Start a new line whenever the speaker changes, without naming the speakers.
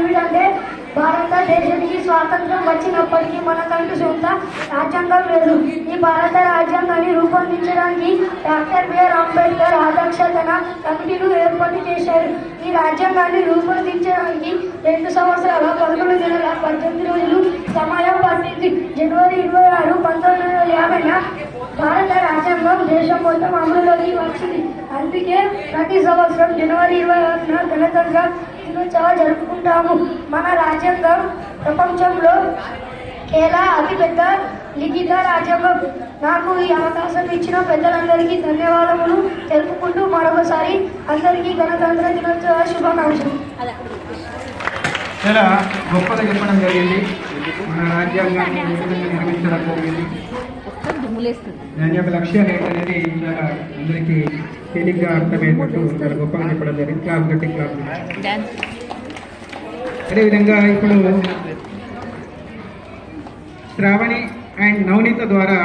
ఏమిటంటే భారతదేశానికి స్వాతంత్రం వచ్చినప్పటికీ మనకంటూ సొంత రాజ్యాంగం లేదు. ఈ భారత రాజ్యాంగాన్ని రూపొందించడానికి డాక్టర్ బిఆర్ అంబేద్కర్ అధ్యక్షతన కమిటీలు ఏర్పాటు చేశారు. ఈ రాజ్యాంగాన్ని రూపొందించడానికి 2 సంవత్సరాల 11 నెలల 18 రోజులు సమయం పట్టింది. జనవరి 26, 1950 భారత రాజ్యాంగం దేశం మొత్తం అమలులోకి వచ్చింది. అందుకే ప్రతి సంవత్సరం జనవరి 26న గణతంత్ర దినోత్సవం జరుపుకుంటాము. మన రాజ్యాంగం ప్రపంచంలో అతిపెద్ద లిఖిత రాజ్యాంగం. నాకు ఈ అవకాశం ఇచ్చిన పెద్దలందరికీ ధన్యవాదములు తెలుపుకుంటూ మరొకసారి అందరికీ గణతంత్ర దినోత్సవ శుభాకాంక్షలు.
చాలా గొప్పగా చెప్పడం జరిగింది. మన రాజ్యాంగాన్ని నిర్మించడం జరిగింది. దాని యొక్క లక్ష్యాలు ఏంటనేది చాలా అందరికీ తేలిగ్గా అర్థమయ్యేటట్టు చాలా గొప్పగా చెప్పడం జరిగింది. క్లాస్ గట్టి క్లాస్. అదేవిధంగా ఇప్పుడు శ్రావణి అండ్ నవనీత ద్వారా